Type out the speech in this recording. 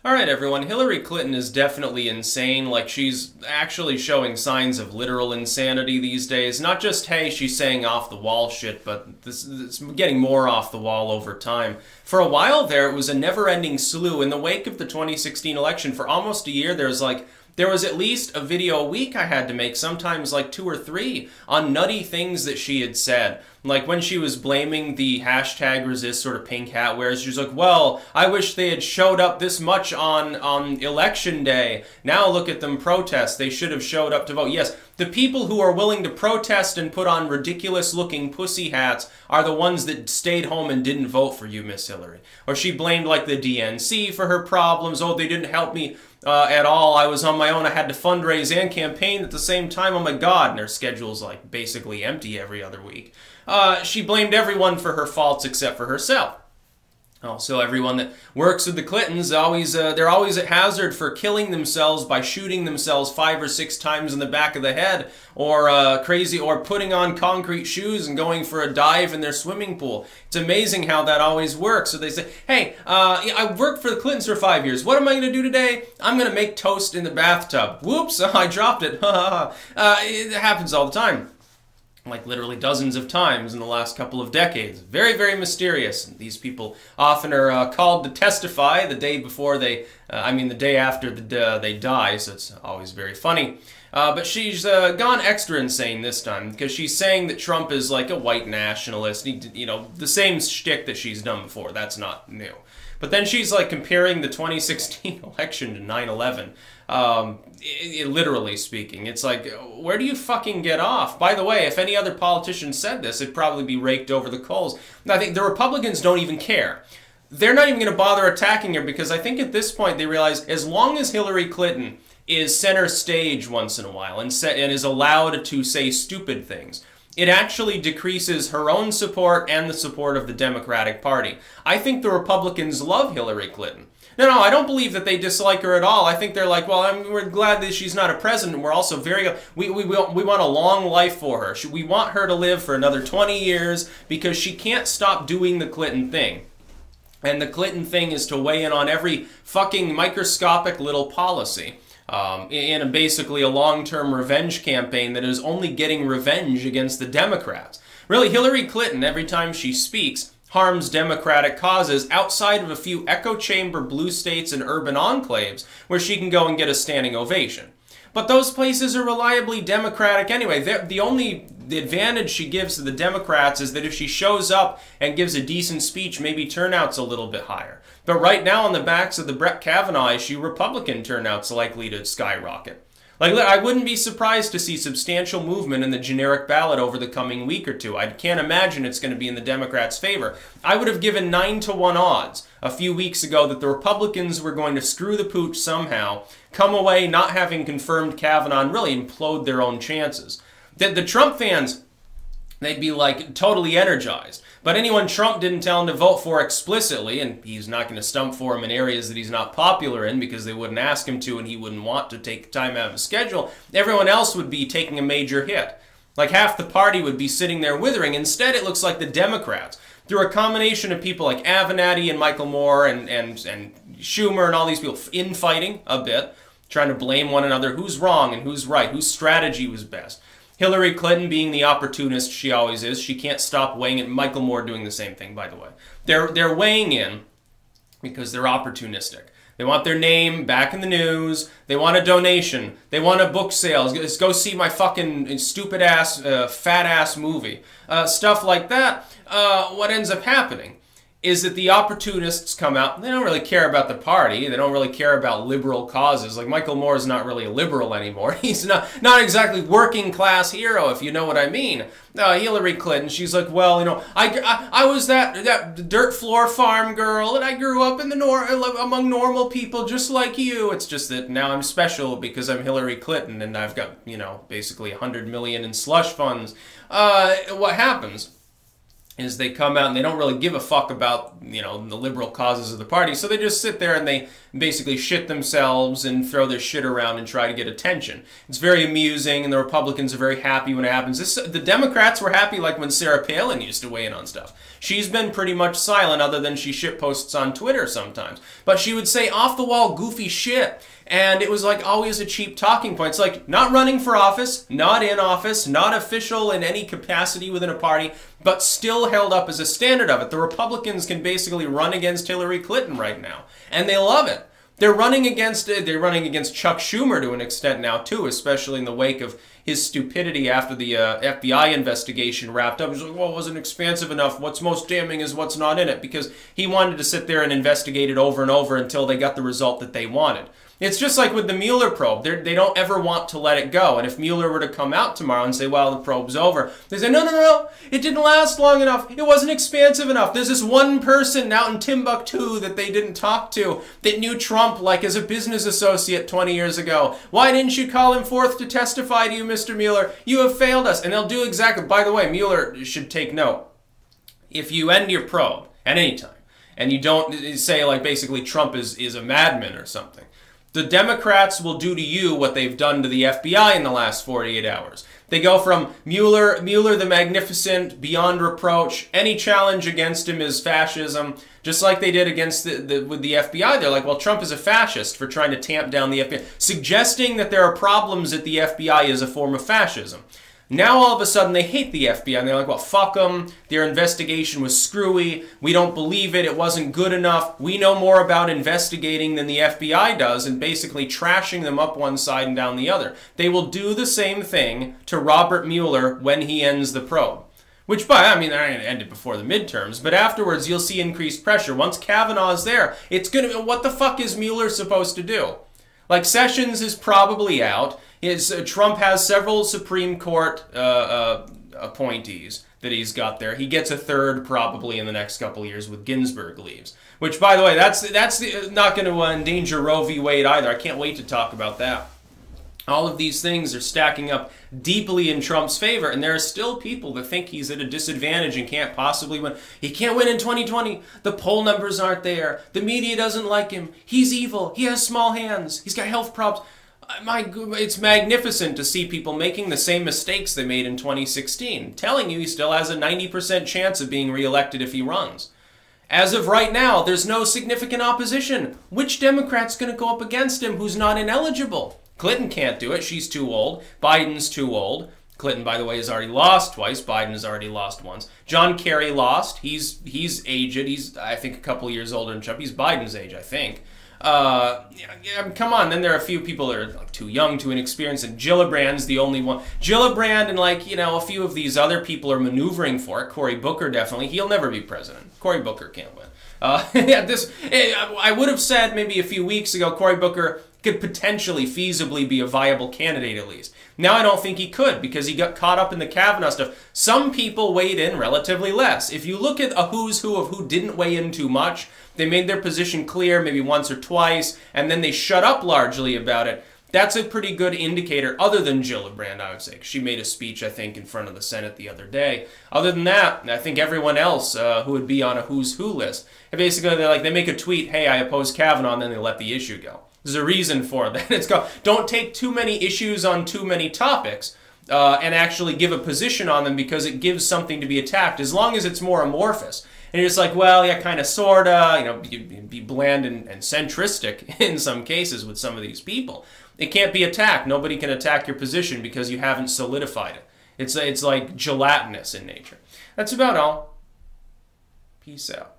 All right, everyone. Hillary Clinton is definitely insane. Like, she's actually showing signs of literal insanity these days. Not just, hey, she's saying off-the-wall shit, but it's getting more off-the-wall over time. For a while there, it was a never-ending slew. In the wake of the 2016 election, for almost a year, there was at least a video a week I had to make, sometimes like 2 or 3, on nutty things that she had said. Like when she was blaming the hashtag resist sort of pink hat wears, she was like, well, I wish they had showed up this much on election day. Now look at them protest. They should have showed up to vote. Yes, the people who are willing to protest and put on ridiculous looking pussy hats are the ones that stayed home and didn't vote for you, Miss Hillary. Or she blamed like the DNC for her problems. Oh, they didn't help me at all. I was on my own. I had to fundraise and campaign at the same time. Oh my God. And her schedule's like basically empty every other week. She blamed everyone for her faults except for herself. Also, everyone that works with the Clintons, they're always at hazard for killing themselves by shooting themselves 5 or 6 times in the back of the head, or or putting on concrete shoes and going for a dive in their swimming pool. It's amazing how that always works. So they say, hey, I worked for the Clintons for 5 years. What am I going to do today? I'm going to make toast in the bathtub. Whoops, I dropped it. It happens all the time. Like literally dozens of times in the last couple of decades. Very, very mysterious. These people often are called to testify the day before the day after they die, so it's always very funny. But she's gone extra insane this time, because she's saying that Trump is like a white nationalist. You know, the same shtick that she's done before. That's not new. But then she's like comparing the 2016 election to 9/11. Literally speaking, it's like, where do you fucking get off? By the way, if any other politician said this, it'd probably be raked over the coals. I think the Republicans don't even care. They're not even going to bother attacking her, because I think at this point they realize as long as Hillary Clinton is center stage once in a while and is allowed to say stupid things, it actually decreases her own support and the support of the Democratic Party. I think the Republicans love Hillary Clinton. No, I don't believe that they dislike her at all. I think they're like, well, we're glad that she's not a president. We're also we want a long life for her. We want her to live for another 20 years because she can't stop doing the Clinton thing. And the Clinton thing is to weigh in on every fucking microscopic little policy. In basically a long-term revenge campaign that is only getting revenge against the Democrats. Really, Hillary Clinton, every time she speaks, harms Democratic causes outside of a few echo chamber blue states and urban enclaves where she can go and get a standing ovation. But those places are reliably Democratic anyway. The advantage she gives to the Democrats is that if she shows up and gives a decent speech, maybe turnout's a little bit higher. But right now, on the backs of the Brett Kavanaugh issue, Republican turnout's likely to skyrocket. Like, I wouldn't be surprised to see substantial movement in the generic ballot over the coming week or two. I can't imagine it's going to be in the Democrats' favor. I would have given 9-to-1 odds a few weeks ago that the Republicans were going to screw the pooch somehow, come away not having confirmed Kavanaugh, and really implode their own chances. The Trump fans, they'd be like totally energized. But anyone Trump didn't tell him to vote for explicitly, and he's not going to stump for him in areas that he's not popular in because they wouldn't ask him to and he wouldn't want to take time out of his schedule, everyone else would be taking a major hit. Like half the party would be sitting there withering. Instead, it looks like the Democrats, through a combination of people like Avenatti and Michael Moore and Schumer and all these people infighting a bit, trying to blame one another, who's wrong and who's right, whose strategy was best. Hillary Clinton being the opportunist she always is. She can't stop weighing in. Michael Moore doing the same thing, by the way. They're weighing in because they're opportunistic. They want their name back in the news. They want a donation. They want a book sale. Just go see my fucking stupid-ass, fat-ass movie. Stuff like that. What ends up happening is that the opportunists come out. They don't really care about the party. They don't really care about liberal causes. Like Michael Moore is not really a liberal anymore. He's not exactly working class hero, if you know what I mean. Hillary Clinton, she's like, well, you know, I was that dirt floor farm girl, and I grew up in among normal people just like you. It's just that now I'm special because I'm Hillary Clinton, and I've got, you know, basically $100 million in slush funds. What happens is they come out and they don't really give a fuck about, you know, the liberal causes of the party. So they just sit there and they basically shit themselves and throw their shit around and try to get attention. It's very amusing, and the Republicans are very happy when it happens. The Democrats were happy like when Sarah Palin used to weigh in on stuff. She's been pretty much silent other than she shit posts on Twitter sometimes. But she would say off-the-wall goofy shit. And it was like always a cheap talking point. It's like not running for office, not in office, not official in any capacity within a party, but still held up as a standard of it. The Republicans can basically run against Hillary Clinton right now, and they love it. They're running against Chuck Schumer to an extent now too, especially in the wake of his stupidity after the FBI investigation wrapped up. He's like, well, it wasn't expansive enough. What's most damning is what's not in it, because he wanted to sit there and investigate it over and over until they got the result that they wanted. It's just like with the Mueller probe. They don't ever want to let it go. And if Mueller were to come out tomorrow and say, well, the probe's over, they say, no, no, no, it didn't last long enough. It wasn't expansive enough. There's this one person out in Timbuktu that they didn't talk to that knew Trump like as a business associate 20 years ago. Why didn't you call him forth to testify to you, Mr. Mueller? You have failed us. And they'll do exactly. By the way, Mueller should take note. If you end your probe at any time and you don't say like basically Trump is a madman or something, the Democrats will do to you what they've done to the FBI in the last 48 hours. They go from Mueller the magnificent, beyond reproach, any challenge against him is fascism, just like they did against with the FBI. They're like, well, Trump is a fascist for trying to tamp down the FBI. Suggesting that there are problems at the FBI is a form of fascism. Now all of a sudden they hate the FBI and they're like, well, fuck them. Their investigation was screwy. We don't believe it. It wasn't good enough. We know more about investigating than the FBI does, and basically trashing them up one side and down the other. They will do the same thing to Robert Mueller when he ends the probe. Which, I mean, they're not going to end it before the midterms, but afterwards you'll see increased pressure. Once Kavanaugh's there, it's going to be, what the fuck is Mueller supposed to do? Like, Sessions is probably out. Trump has several Supreme Court appointees that he's got there. He gets a third probably in the next couple of years with Ginsburg leaves. Which, by the way, that's not going to endanger Roe v. Wade either. I can't wait to talk about that. All of these things are stacking up deeply in Trump's favor, and there are still people that think he's at a disadvantage and can't possibly win. He can't win in 2020. The poll numbers aren't there. The media doesn't like him. He's evil. He has small hands. He's got health problems. It's magnificent to see people making the same mistakes they made in 2016, telling you he still has a 90% chance of being reelected if he runs. As of right now, there's no significant opposition. Which Democrat's going to go up against him who's not ineligible? Clinton can't do it. She's too old. Biden's too old. Clinton, by the way, has already lost twice. Biden has already lost once. John Kerry lost. He's aged. He's, I think, a couple years older than Trump. He's Biden's age, I think. Come on. Then there are a few people that are like too young, too inexperienced, and Gillibrand's the only one. Gillibrand and a few of these other people are maneuvering for it. Cory Booker definitely. He'll never be president. Cory Booker can't win. I would have said maybe a few weeks ago Cory Booker could potentially, feasibly be a viable candidate at least. Now I don't think he could because he got caught up in the Kavanaugh stuff. Some people weighed in relatively less. If you look at a who's who of who didn't weigh in too much, they made their position clear maybe once or twice, and then they shut up largely about it. That's a pretty good indicator, other than Gillibrand, I would say. She made a speech, I think, in front of the Senate the other day. Other than that, I think everyone else who would be on a who's who list, and basically they make a tweet, hey, I oppose Kavanaugh, and then they let the issue go. There's a reason for that. It's called, don't take too many issues on too many topics and actually give a position on them, because it gives something to be attacked, as long as it's more amorphous. And you're just like, well, yeah, kind of, sort of, be bland and centristic in some cases with some of these people. It can't be attacked. Nobody can attack your position because you haven't solidified it. It's like gelatinous in nature. That's about all. Peace out.